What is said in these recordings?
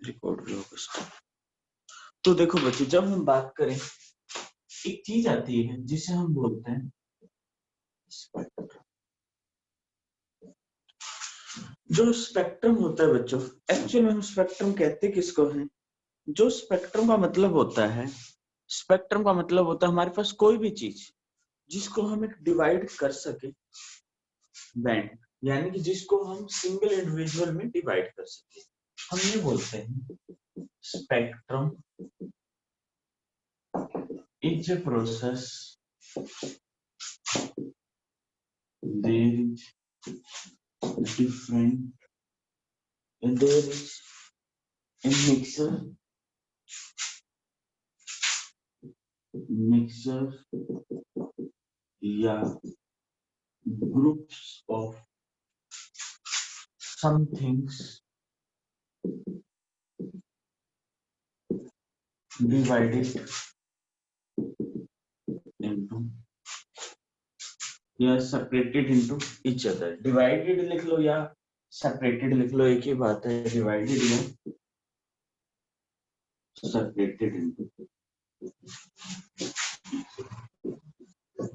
Record भी होगा इसका। तो देखो बच्चों, जब हम बात करें, एक चीज आती है जिसे हम बोलते हैं स्पेक्ट्रम। जो स्पेक्ट्रम होता है बच्चों, एक्चुअली में हम स्पेक्ट्रम कहते किसको हैं? जो स्पेक्ट्रम का मतलब होता है, स्पेक्ट्रम का मतलब होता है हमारे पास कोई भी चीज जिसको हम एक डिवाइड कर सके बैंड, यानी कि जिसको हम सिंगल इंडिविजुअल में डिवाइड कर सके, हम ये बोलते हैं spectrum is a process there is different and there is a mixer या groups of some things divided into या separated into each other। divided लिख लो या separated लिख लो, एक ही बात है, divided या separated into,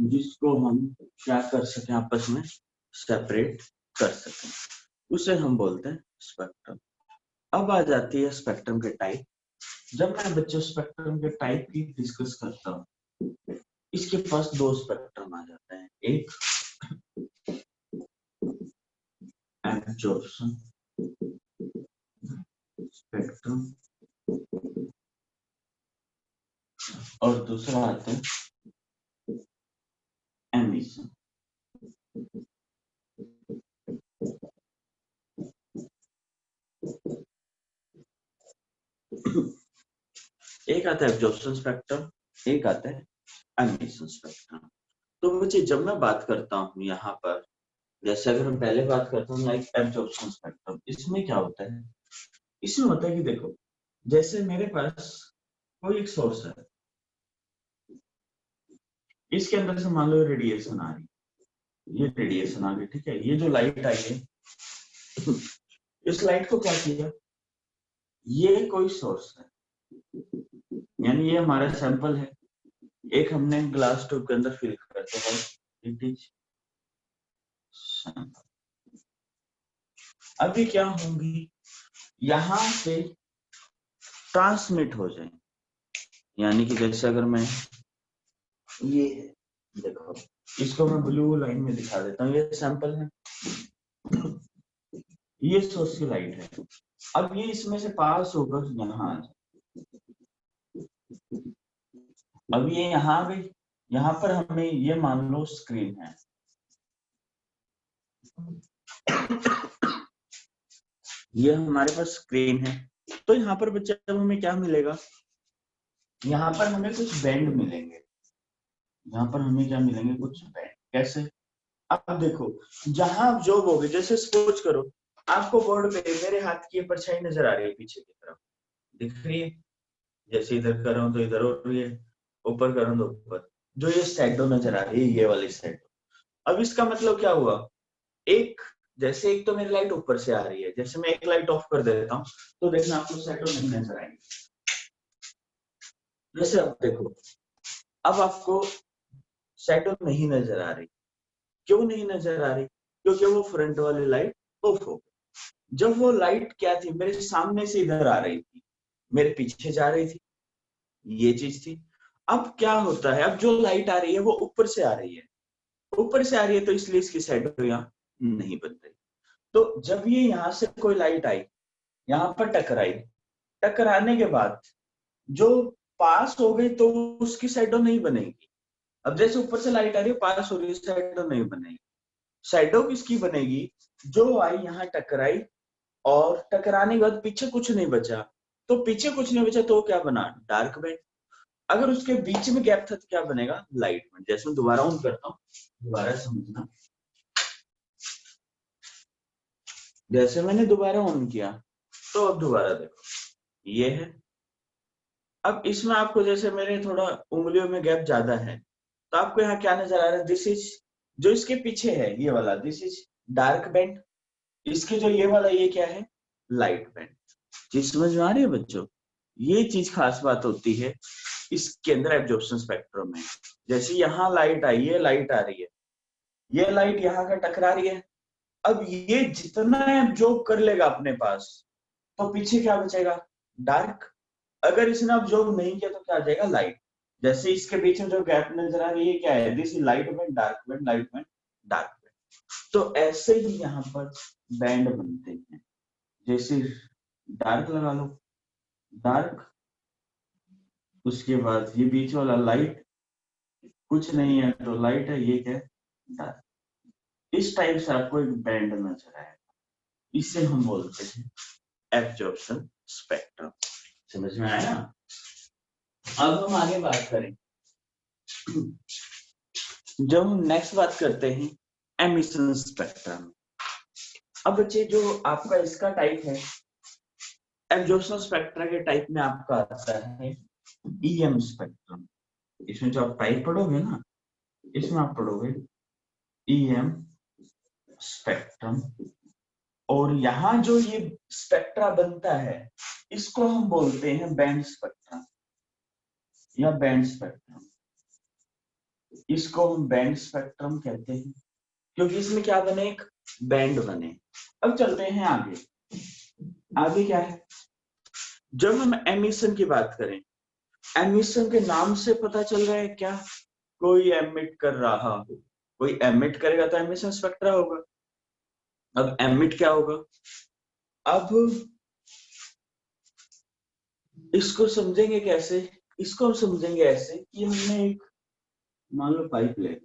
जिसको हम क्या कर सके, आपस में सेपरेट कर सके, उसे हम बोलते हैं स्पेक्ट्रम। अब आ जाती है स्पेक्ट्रम के टाइप। जब मैं बच्चों स्पेक्ट्रम के टाइप की डिस्कस करता हूँ, इसके पास दो स्पेक्ट्रम आ जाते हैं, एक एब्जॉर्प्शन स्पेक्ट्रम और दूसरा आता है एमिशन। एक आता है एब्जॉर्प्शन स्पेक्ट्रम, एक आता है एमिशन स्पेक्ट्रम। तो बच्चे जब मैं बात करता हूँ यहाँ पर, जैसे अगर हम पहले बात करते हैं लाइक एब्जॉर्प्शन स्पेक्ट्रम, इसमें क्या होता है? इसमें होता है कि देखो, जैसे मेरे पास कोई एक सोर्स है, इसके अंदर से मान लो रेडिएशन आ रही, ये रेडिएशन आ गई, ठीक है, ये जो लाइट आई है, इस लाइट को क्या किया, ये कोई सोर्स है, यानी ये हमारा सैंपल है, एक हमने ग्लास ट्यूब के अंदर फिल करते हैं, इट इज सैंपल। अभी क्या होंगी, यहां से ट्रांसमिट हो जाए, यानी कि जैसे अगर मैं ये देखो, इसको मैं ब्लू लाइन में दिखा देता हूँ, ये सैंपल है, ये सोर्स की लाइट है। अब ये इसमें से पास होकर यहाँ आ जाए, अब ये यहाँ आ गई, यहाँ पर हमें ये मान लो स्क्रीन है, ये हमारे पास स्क्रीन है। तो यहाँ पर बच्चे जब हमें क्या मिलेगा, यहाँ पर हमें कुछ बैंड मिलेंगे, यहाँ पर हमें क्या मिलेंगे, कुछ बैंड। कैसे? अब देखो, जहां आप जॉब होगे, जैसे सपोज करो आपको बोर्ड पे मेरे हाथ की परछाई नजर आ रही है, पीछे की तरफ दिख रही है, जैसे इधर कर रहा हूं तो इधर हो रही है, ऊपर कर रहा हूं तो ऊपर, जो ये शैडो नजर आ रही है, ये वाली शैडो। अब इसका मतलब क्या हुआ, एक जैसे एक तो मेरी लाइट ऊपर से आ रही है, जैसे मैं एक लाइट ऑफ कर देता हूँ तो देखना आपको शैडो नहीं नजर आएगी। जैसे आप देखो, अब आपको शैडो नहीं नजर आ रही, क्यों नहीं नजर आ रही? क्योंकि वो फ्रंट वाली लाइट ऑफ हो गई। जब वो लाइट क्या थी, मेरे सामने से इधर आ रही थी, मेरे पीछे जा रही थी, ये चीज थी। अब क्या होता है, अब जो लाइट आ रही है वो ऊपर से आ रही है, ऊपर से आ रही है, तो इसलिए इसकी शैडो यहाँ नहीं बन रही। तो जब ये यहाँ से कोई लाइट आई, यहाँ पर टकराई, टकराने के बाद जो पास हो गई तो उसकी शैडो नहीं बनेगी। अब जैसे ऊपर से लाइट आ रही है, पास हो रही है, शैडो नहीं बनेगी। शैडो किसकी बनेगी, जो आई यहाँ टकराई, और टकराने के बाद पीछे कुछ नहीं बचा, तो पीछे कुछ नहीं बचा तो क्या बना, डार्क बैंड। अगर उसके बीच में गैप था तो क्या बनेगा, लाइट बैंड। जैसे मैं दोबारा ऑन करता हूँ, दोबारा समझना, जैसे मैंने दोबारा ऑन किया तो अब दोबारा देखो, ये है। अब इसमें आपको जैसे मेरे थोड़ा उंगलियों में गैप ज्यादा है, तो आपको यहाँ क्या नजर आ रहा है, दिस इज, जो इसके पीछे है ये वाला, दिस इज डार्क बैंड, इसके जो ये वाला, ये क्या है, लाइट बैंड। चीज समझ में आ रही है बच्चों? ये चीज खास बात होती है इसके अंदर एब्जॉर्प्शन स्पेक्ट्रम में। जैसे यहाँ लाइट आई है, लाइट आ रही है, ये लाइट यहाँ का टकरा रही है, अब ये जितना एब्जॉर्ब कर लेगा अपने पास, तो पीछे क्या बचेगा? डार्क। अगर इसने अब्जॉर्ब नहीं किया तो क्या आ जाएगा? लाइट। जैसे इसके बीच में जो गैप नजर आ रही है क्या है? This light band, dark band, light band, dark band. तो ऐसे ही यहाँ पर बैंड बनते हैं। जैसे डार्क लगा लो, डार्क, उसके बाद ये बीच वाला लाइट, कुछ नहीं है तो लाइट है, ये क्या है? डार्क। इस टाइप से आपको एक बैंड नजर आएगा, इसे हम बोलते हैं एब्जॉर्प्शन स्पेक्ट्रम। समझ में आया? अब हम आगे बात करें, जब हम नेक्स्ट बात करते हैं एमिशन स्पेक्ट्रम। अब बच्चे जो आपका इसका टाइप है एब्जॉर्प्शन स्पेक्ट्रम के टाइप में आपका आता है ईएम स्पेक्ट्रम। इसमें जो आप टाइप पढ़ोगे ना, इसमें आप पढ़ोगे ईएम स्पेक्ट्रम, और यहाँ जो ये स्पेक्ट्रा बनता है इसको हम बोलते हैं बैंड स्पेक्ट्रम या बैंड स्पेक्ट्रम। इसको हम बैंड स्पेक्ट्रम कहते हैं क्योंकि इसमें क्या बने? एक बैंड बने। अब चलते हैं आगे। आगे क्या है? जब हम एमिशन की बात करें, एमिशन के नाम से पता चल रहा है क्या? कोई एमिट कर रहा हो, कोई एमिट करेगा तो एमिशन स्पेक्ट्रा होगा। अब एमिट क्या होगा? अब इसको समझेंगे कैसे? इसको हम समझेंगे ऐसे कि हमने एक, मान लो पाइप ले,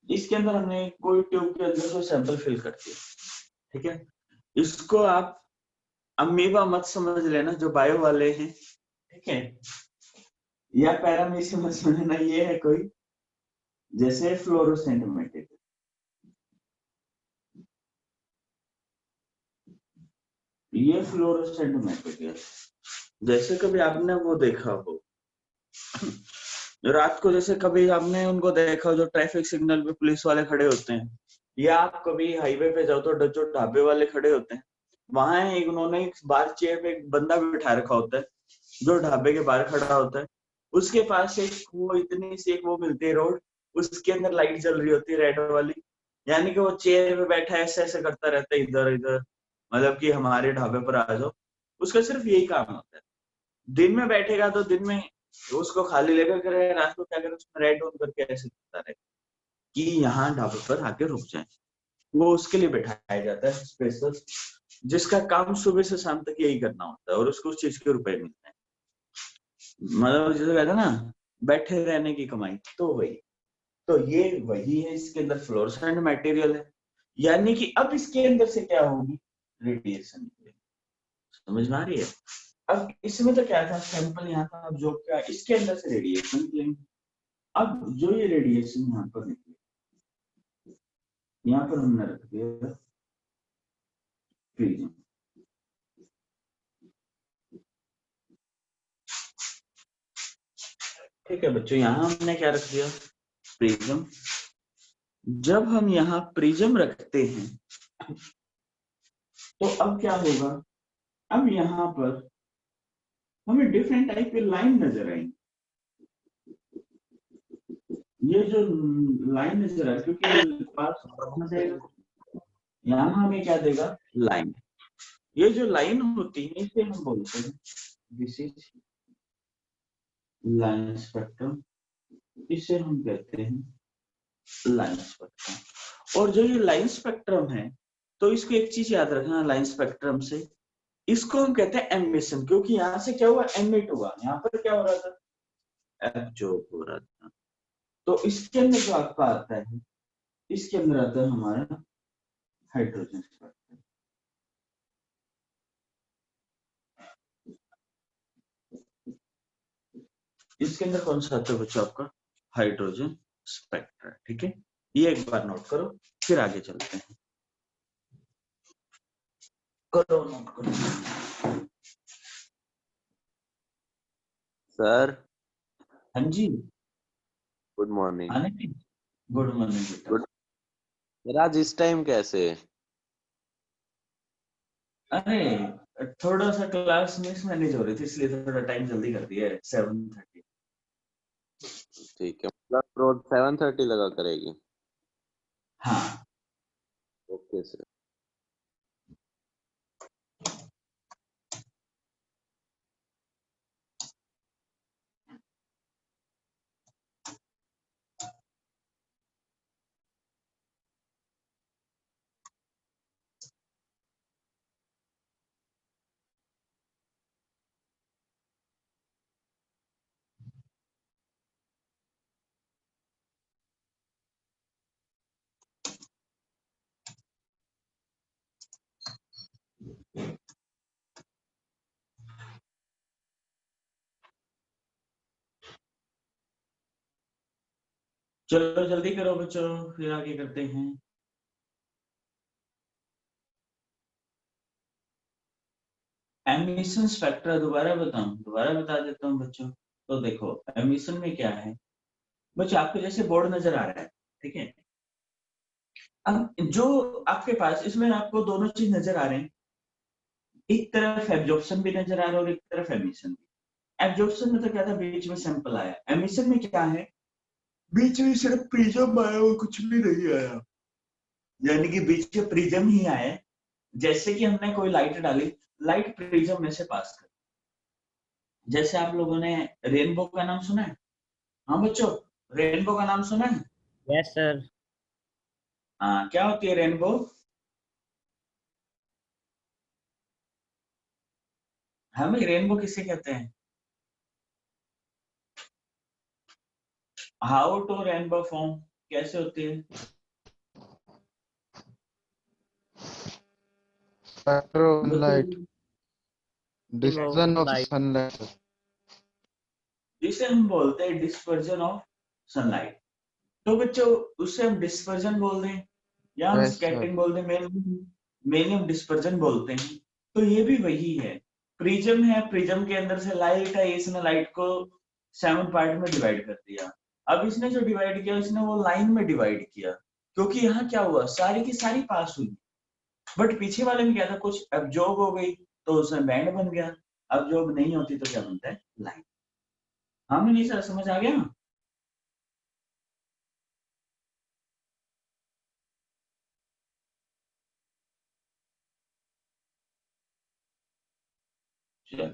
इसके अंदर हमने कोई ट्यूब के अंदर कोई सैंपल फिल कर दिया, ठीक है? इसको आप अमीबा मत समझ लेना जो बायो वाले हैं, ठीक है? या पैरामी समझ लेना, ये है कोई जैसे फ्लोरोसेंट मटेरियल। ये फ्लोरोसेंट मटेरियल, जैसे कभी आपने वो देखा हो रात को, जैसे कभी आपने उनको देखा हो जो ट्रैफिक सिग्नल पे पुलिस वाले खड़े होते हैं, या आप कभी हाईवे पे जाओ तो जो ढाबे वाले खड़े होते हैं, वहां एक उन्होंने एक बार चेयर पे एक बंदा बिठा रखा होता है जो ढाबे के बाहर खड़ा होता है। उसके पास एक वो इतनी सी एक वो मिलती है रोड, उसके अंदर लाइट जल रही होती है रेड वाली, यानी कि वो चेयर पे बैठा ऐसे ऐसे करता रहता है इधर इधर, मतलब कि हमारे ढाबे पर आ जाओ। उसका सिर्फ यही काम होता है। दिन में बैठेगा तो दिन में उसको खाली लेकर करे, रात को क्या करे उसमें रेड ऑन करके ऐसे करता रहे कि यहाँ ढाबे पर आके रुक जाए। वो उसके लिए बैठाया जाता है स्पेशल, जिसका काम सुबह से शाम तक यही करना होता है और उसको उस चीज के रुपए मिलते हैं। मतलब जैसे कहते हैं ना बैठे रहने की कमाई, तो वही, तो ये वही है। इसके अंदर फ्लोरोसेंट मटेरियल है, यानी कि अब इसके अंदर से क्या होगी? रेडिएशन। समझ में आ रही है? अब इसमें तो क्या था, सैंपल यहाँ था, अब जो क्या इसके अंदर से रेडिएशन निकलेंगे। अब जो ये रेडिएशन यहाँ पर निकले, यहाँ पर हमने रख दिया प्रिज्म। ठीक है बच्चों, यहाँ हमने क्या रख दिया? प्रिज्म। जब हम यहाँ प्रिज्म रखते हैं तो अब क्या होगा? अब यहाँ पर हमें डिफरेंट टाइप के लाइन नजर आएंगे। ये जो लाइन नजर आ, क्योंकि पास यहाँ हमें क्या देगा? लाइन। ये जो लाइन होती है इसे हम बोलते हैं, दिस इज लाइन स्पेक्ट्रम। इसे हम कहते हैं लाइन स्पेक्ट्रम। और जो ये लाइन स्पेक्ट्रम है, तो इसको एक चीज याद रखना लाइन स्पेक्ट्रम से, इसको हम कहते हैं एमिशन, क्योंकि यहाँ से क्या हुआ? एमिट हुआ। यहाँ पर क्या हो रहा था? एब्जॉर्ब हो रहा था। तो इसके अंदर जो आपका आता है, इसके अंदर आता है हमारा हाइड्रोजन स्पेक्ट्रम। इसके अंदर कौन सा आता है बच्चों? आपका हाइड्रोजन स्पेक्ट्रा। ठीक है, ये एक बार नोट करो, फिर आगे चलते हैं। करो, नोट करो। सर हाँ जी, गुड मॉर्निंग। आने की। गुड मॉर्निंग बेटा। गुड। सर आज इस टाइम कैसे? अरे थोड़ा सा क्लास मिस मैनेज हो रही थी, इसलिए थोड़ा टाइम जल्दी कर दिया है 7:30। ठीक है, मतलब रोज 7:30 लगा करेगी। हाँ ओके सर। चलो जल्दी करो बच्चों, फिर आगे करते हैं। एमिशन स्पेक्ट्रा दोबारा बताऊं, दोबारा बता देता हूँ बच्चों। तो देखो एमिशन में क्या है बच्चों, आपको जैसे बोर्ड नजर आ रहा है, ठीक है। अब जो आपके पास इसमें आपको दोनों चीज नजर आ रहे हैं, एक तरफ एब्जॉर्प्शन भी नजर आ रहा है और एक तरफ एमिशन भी। एब्जॉर्प्शन में तो क्या था, बीच में सैंपल आया। एमिशन में क्या है, बीच में सिर्फ प्रिज्म आया और कुछ भी नहीं आया, यानी कि बीच में प्रिज्म ही आया। जैसे कि हमने कोई लाइट डाली, लाइट प्रिज्म में से पास कर, जैसे आप लोगों ने रेनबो का नाम सुना है। हाँ बच्चों, रेनबो का नाम सुना है। Yes sir. हाँ, क्या होती है रेनबो? हाँ भाई, रेनबो किसे कहते हैं? हाउ टू रेनबो फॉर्म, कैसे होती है? Spectrum of sunlight, बच्चों, diffusion of लाइट। sunlight. जिसे हम बोलते हैं डिस्पर्जन ऑफ सनलाइट। तो बच्चों, उससे हम डिस्पर्जन बोल दें या हम Yes, sir. स्कैटरिंग बोल दें, मेनली हम डिस्पर्जन बोलते हैं। तो ये भी वही है, प्रिज्म है, प्रिज्म के अंदर से लाइट है, इसने लाइट को 7 पार्ट में डिवाइड कर दिया। अब इसने जो डिवाइड किया, इसने वो लाइन में डिवाइड किया, क्योंकि यहाँ क्या हुआ, सारी की सारी पास हुई। बट पीछे वाले में क्या था, कुछ एब्जॉर्ब हो गई तो उसमें बैंड बन गया। एब्जॉर्ब नहीं होती तो क्या बनता है, लाइन। हाँ नहीं सर, समझ आ गया। चलो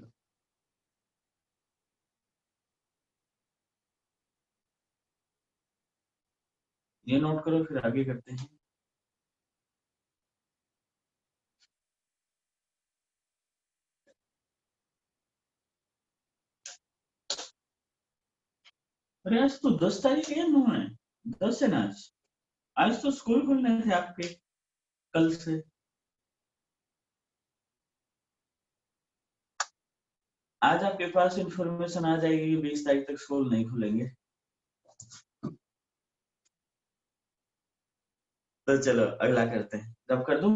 ये नोट करो, फिर आगे करते हैं। अरे आज तो 10 तारीख है, 9 है, 10 है ना आज। आज तो स्कूल खुलने थे आपके, कल से। आज आपके पास इंफॉर्मेशन आ जाएगी कि 20 तारीख तक स्कूल नहीं खुलेंगे। तो चलो अगला करते हैं, जब कर दूं।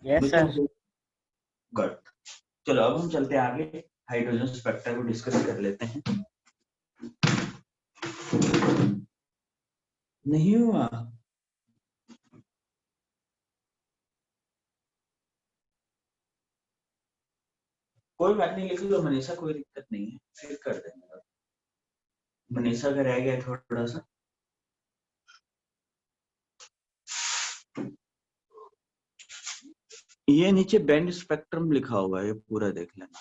Yes sir. गुड। चलो अब हम चलते हैं आगे, हाइड्रोजन स्पेक्ट्रा को डिस्कस कर लेते हैं। नहीं हुआ? कोई बात नहीं, लिख लो मनीषा, कोई दिक्कत नहीं है, फिर कर देंगे। मनीषा का रह गया थोड़ा सा। ये नीचे बैंड स्पेक्ट्रम लिखा हुआ है, ये पूरा देख लेना।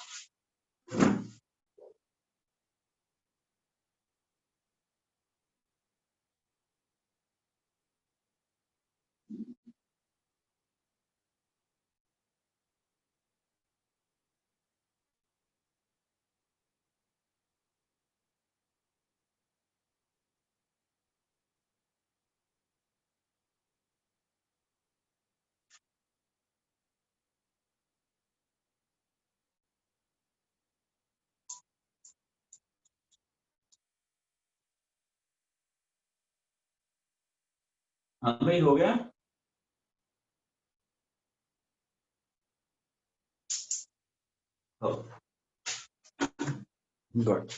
हाँ भाई, हो गया। हो, गुड।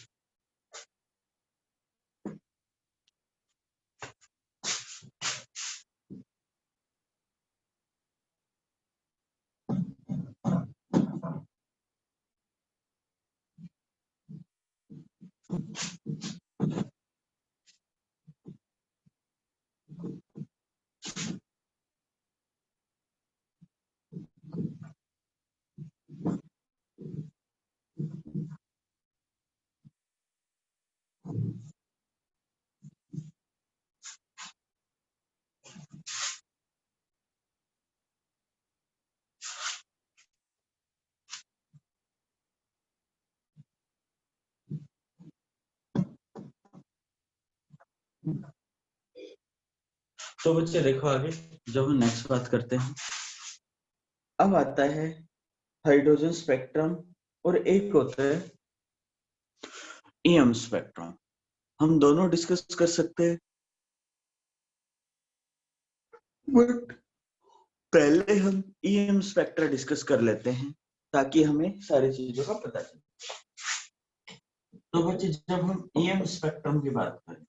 तो बच्चे देखो आगे, जब हम नेक्स्ट बात करते हैं, अब आता है हाइड्रोजन स्पेक्ट्रम और एक होता है ईएम स्पेक्ट्रम। हम दोनों डिस्कस कर सकते हैं, बट पहले हम ईएम स्पेक्ट्रा डिस्कस कर लेते हैं ताकि हमें सारी चीजों का पता चले। तो बच्चे जब हम ईएम स्पेक्ट्रम की बात करें,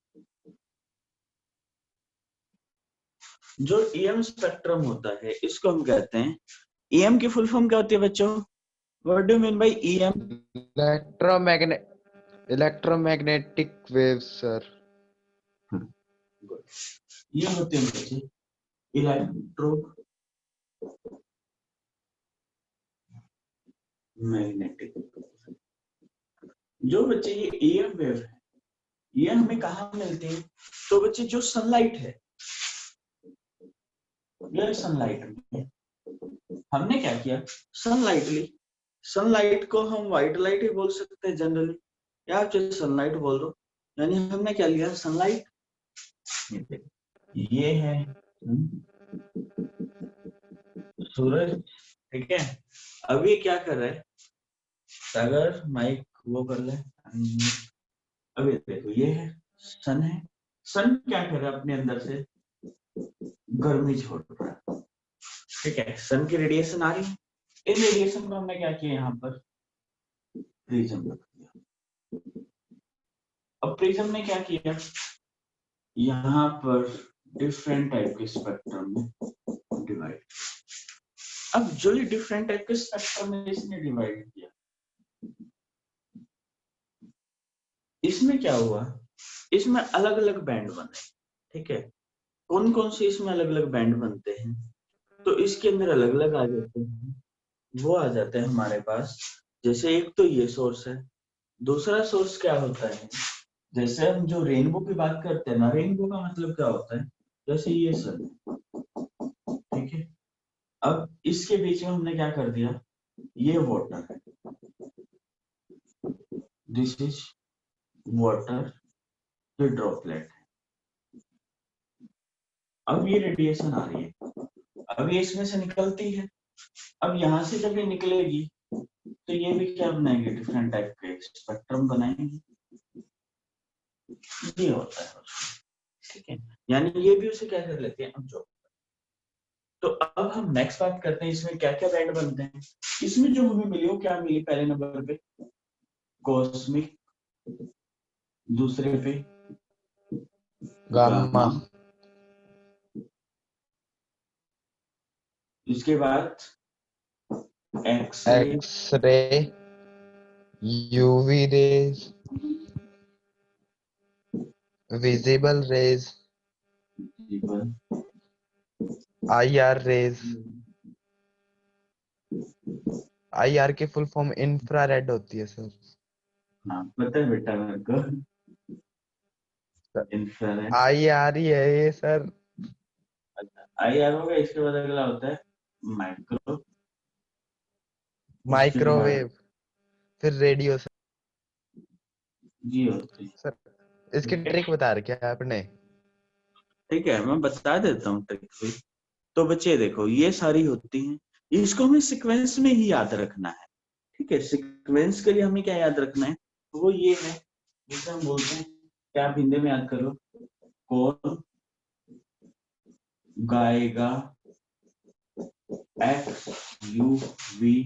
जो ईएम स्पेक्ट्रम होता है इसको हम कहते हैं, ईएम की फुल फॉर्म क्या होती है बच्चों? What do you mean by EM? electromagnetic waves, sir. ये होते हैं बच्चे इलेक्ट्रो मैग्नेटिक। जो बच्चे ये ईएम वेव है, ये हमें कहाँ मिलती है? तो बच्चे जो सनलाइट है, ये सनलाइट में हमने क्या किया, सनलाइट ली। सनलाइट को हम व्हाइट लाइट ही बोल सकते हैं जनरली, या आप चाहे सनलाइट बोल दो। यानी हमने क्या लिया, सनलाइट। ये है सूरज, ठीक है। अब ये क्या कर रहा है, अगर माइक वो कर ले, अभी देखो ये है सन है। सन क्या कर रहा है, अपने अंदर से गर्मी छोड़ रहा है, ठीक है। सन की रेडिएशन आ रही है, इन रेडिएशन को हमने क्या किया, यहाँ पर प्रिज्म रख दिया। अब प्रिज्म ने क्या किया, यहाँ पर डिफरेंट टाइप के स्पेक्ट्रम में डिवाइड। अब जो ये डिफरेंट टाइप के स्पेक्ट्रम में इसने डिवाइड किया, इसमें क्या हुआ, इसमें अलग अलग बैंड बने, ठीक है। कौन कौन से इसमें अलग अलग बैंड बनते हैं, तो इसके अंदर अलग अलग आ जाते हैं। वो आ जाते हैं हमारे पास, जैसे एक तो ये सोर्स है, दूसरा सोर्स क्या होता है, जैसे हम जो रेनबो की बात करते हैं ना, रेनबो का मतलब क्या होता है, जैसे ये सन, ठीक है। अब इसके बीच में हमने क्या कर दिया, ये वाटर है, दिस इज वाटर, ये ड्रॉपलेट है। अब ये रेडिएशन आ रही है, अब ये इसमें से निकलती है। अब यहां से जब ये निकलेगी तो ये भी क्या बनाएंगे, डिफरेंट टाइप के स्पेक्ट्रम बनाएंगे। ये होता है, ठीक है। यानी ये भी उसे क्या कर लेते हैं, ऑब्जॉर्ब। तो अब हम नेक्स्ट बात करते हैं, इसमें क्या क्या बैंड बनते हैं। इसमें जो हमें मिली वो क्या मिली, पहले नंबर पे कॉस्मिक, दूसरे पे Gamma. इसके बाद X-ray, X-ray. UV rays. Visible rays. IR rays. IR की फुल फॉर्म इंफ्रारेड होती है सर। हाँ पता है बेटा मेरे को, इंफ्रारेड। IR ही है ये सर। IR हो गया, इसके बाद अगला होता है माइक्रो, माइक्रोवेव, फिर रेडियो सर। जी होती है। सर इसकी ट्रिक बता रखी है आपने। ठीक है, मैं बता देता हूँ ट्रिक भी। तो बच्चे देखो ये सारी होती हैं, इसको हमें सीक्वेंस में ही याद रखना है, ठीक है। सीक्वेंस के लिए हमें क्या याद रखना है, वो ये है जिसे हम बोलते हैं, क्या आप हिंदी में याद करो, कौन गाएगा XUVI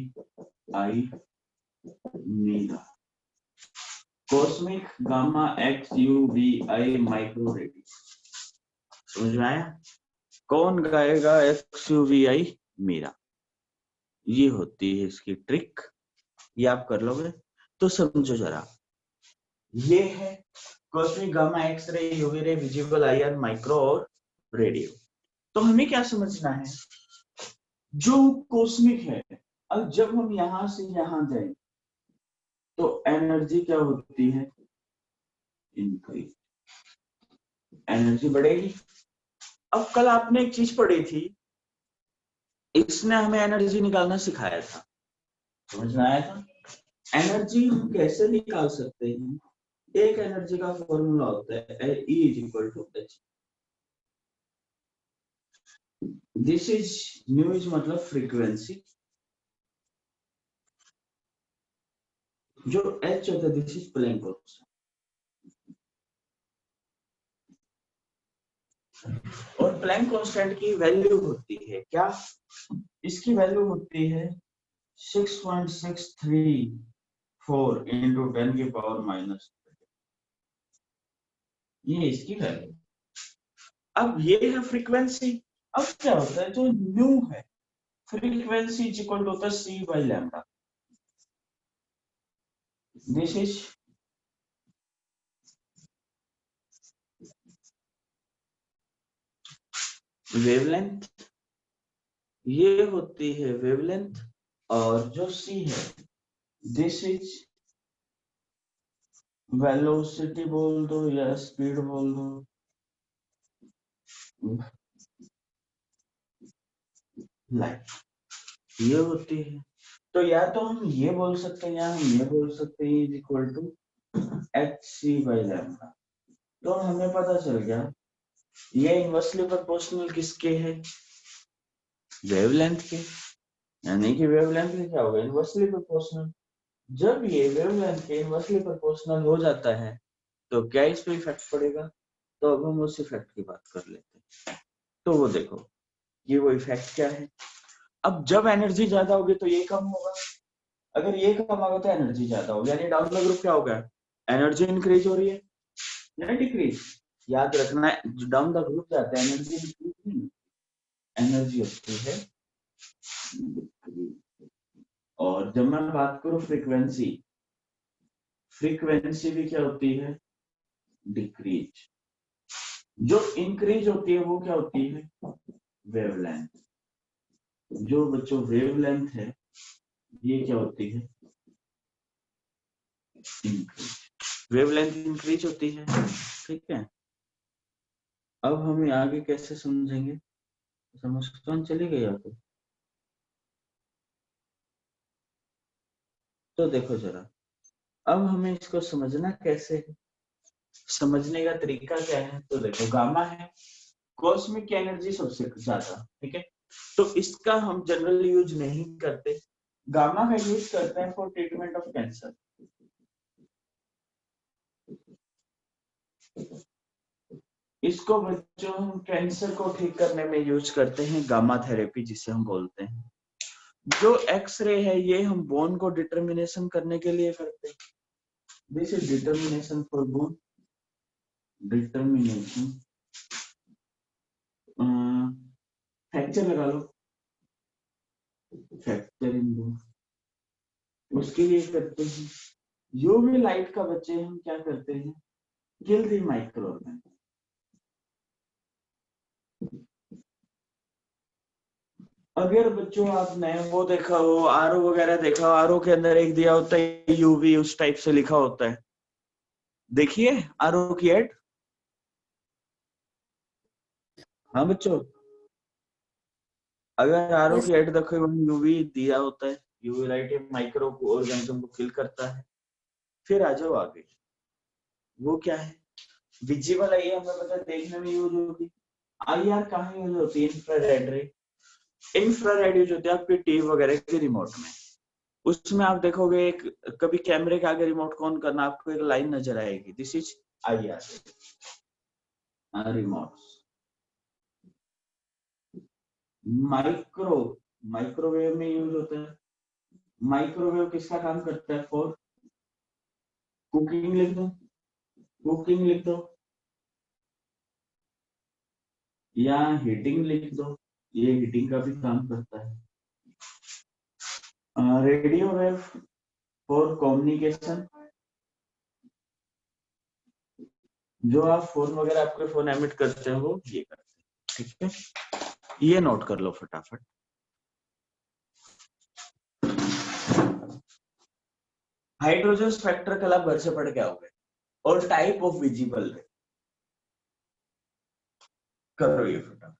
Meera, cosmic gamma XUVI micro radio. समझ में आया, कौन गाएगा XUVI मीरा, ये होती है इसकी ट्रिक। ये आप कर लोगे तो समझो जरा, ये है cosmic gamma, X-ray, UV ray, visible, IR, micro और रेडियो। तो हमें क्या समझना है, जो कॉस्मिक है, अब जब हम यहां से यहां जाए तो एनर्जी क्या होती है, इंक्रीज, एनर्जी बढ़ेगी। अब कल आपने एक चीज पढ़ी थी, इसने हमें एनर्जी निकालना सिखाया था, समझ में आया था। एनर्जी हम कैसे निकाल सकते हैं, एक एनर्जी का फॉर्मूला होता है E = H। This is new is मतलब फ्रीक्वेंसी, जो H होता है दिस इज प्लैंक कांस्टेंट। और प्लैंक कांस्टेंट की वैल्यू होती है क्या? इसकी वैल्यू होती है 6.634 इंटू 10⁻⁻। ये इसकी वैल्यू। अब ये है फ्रीक्वेंसी। अब क्या होता है जो न्यू है, फ्रीक्वेंसी इक्वल होता है c/λ। दिस इज वेवलेंथ, ये होती है वेवलेंथ। और जो c है दिस इज वेलोसिटी बोल दो या स्पीड बोल दो, लाइट, ये होती है। तो या तो हम ये बोल सकते हैं या हम ये बोल सकते हैं इज इक्वल टू hc/λ। तो हमें पता चल गया ये इनवर्सली प्रोपोर्शनल किसके है? वेवलेंथ के। यानी कि वेवलेंथ में क्या होगा? Inversely proportional. जब ये वेवलेंथ के इनवर्सली प्रोपोर्शनल हो जाता है तो क्या इस पे इफेक्ट पड़ेगा? तो अब हम उस इफेक्ट की बात कर लेते हैं। तो वो देखो, ये वो इफेक्ट क्या है। अब जब एनर्जी ज्यादा होगी तो ये कम होगा, अगर ये कम होगा तो एनर्जी ज्यादा होगी, यानी डाउन द ग्रुप क्या होगा? एनर्जी इंक्रीज हो रही है या डिक्रीज? याद रखना है जो डाउन द ग्रुप जाता है एनर्जी इंक्रीज नहीं, एनर्जी होती है डिक्रीज। और जब मैं बात करूं फ्रीक्वेंसी, फ्रीक्वेंसी भी क्या होती है? डिक्रीज। जो इंक्रीज होती है वो क्या होती है? वेवलेंथ। जो बच्चों वेवलेंथ है ये क्या होती है? इंक्रीज। वेवलेंथ इंक्रीज होती है, ठीक है। अब हम आगे कैसे समझेंगे? समझ कौन चली गई आपको? तो देखो जरा, अब हमें इसको समझना कैसे है, समझने का तरीका क्या है? तो देखो, गामा है, कॉस्मिक एनर्जी सबसे ज्यादा, ठीक है। तो इसका हम जनरल यूज नहीं करते, गामा का यूज करते हैं फॉर ट्रीटमेंट ऑफ कैंसर। इसको बच्चों हम कैंसर को ठीक करने में यूज करते हैं, गामा थेरेपी जिसे हम बोलते हैं। जो एक्सरे है ये हम बोन को डिटर्मिनेशन करने के लिए करते हैं। This is determination for bone, determination. Fracture लगा लो, फ्रैक्चर इन बोन, उसके लिए करते हैं। यूवी लाइट का बच्चे हम क्या करते हैं? Kill the micro organism. अगर बच्चों आपने वो देखा हो, आरओ वगैरह देखा हो, आरओ के अंदर एक दिया होता है यूवी, उस टाइप से लिखा होता है, देखिए आरओ की एड। हाँ बच्चों, अगर आरओ Yes, की एड देखो, वहाँ यूवी दिया होता है, यूवी लाइट माइक्रो ऑर्गेनिज्म को किल करता है। फिर आ जाओ आगे, वो क्या है? विजिबल आई हमें पता है देखने में यूज होगी। आईआर कहाँ यूज होती है? इंफ्रारेड रे। इंफ्रारेड यूज होती है आपके टीवी वगैरह के रिमोट में। उसमें आप देखोगे एक, कभी कैमरे के आगे रिमोट ऑन करना, आपको एक लाइन नजर आएगी, this is IR remote. Micro, microwave में यूज होता है। माइक्रोवेव किसका काम करता है? फॉर कुकिंग लिख दो, कुकिंग लिख दो, या हीटिंग लिख दो, ये हीटिंग का भी काम करता है। रेडियो वेव फॉर कम्युनिकेशन, जो आप फोन वगैरह आपके फोन एमिट करते हो वो ये करते हैं, ठीक है। ये नोट कर लो फटाफट। हाइड्रोजन स्पेक्ट्रा कल आप घर से पढ़ के आओगे। और टाइप ऑफ विजिबल रे, करो ये फटाफट।